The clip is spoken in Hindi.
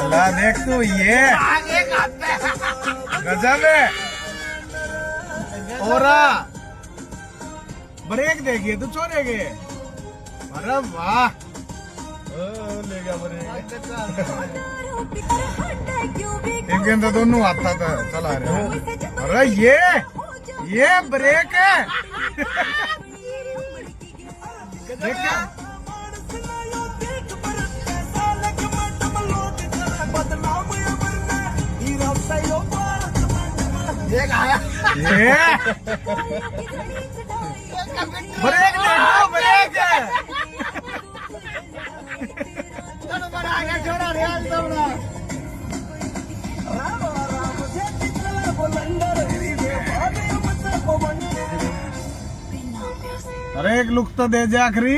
अल्लाह देख तू ये गजब है। ओरा ब्रेक देखिए तू छोड़ेगे। अरे वाह ले गया ब्रेक। एक दिन तो दोनों आता था चला रहे। अरे ये ब्रेक है। देख क्या ये ब्रेक देखो ब्रेक है। चलो बड़ा आगे छोड़ा रे आज तो बड़ा। अरे एक लुक तो दे जा आखिरी।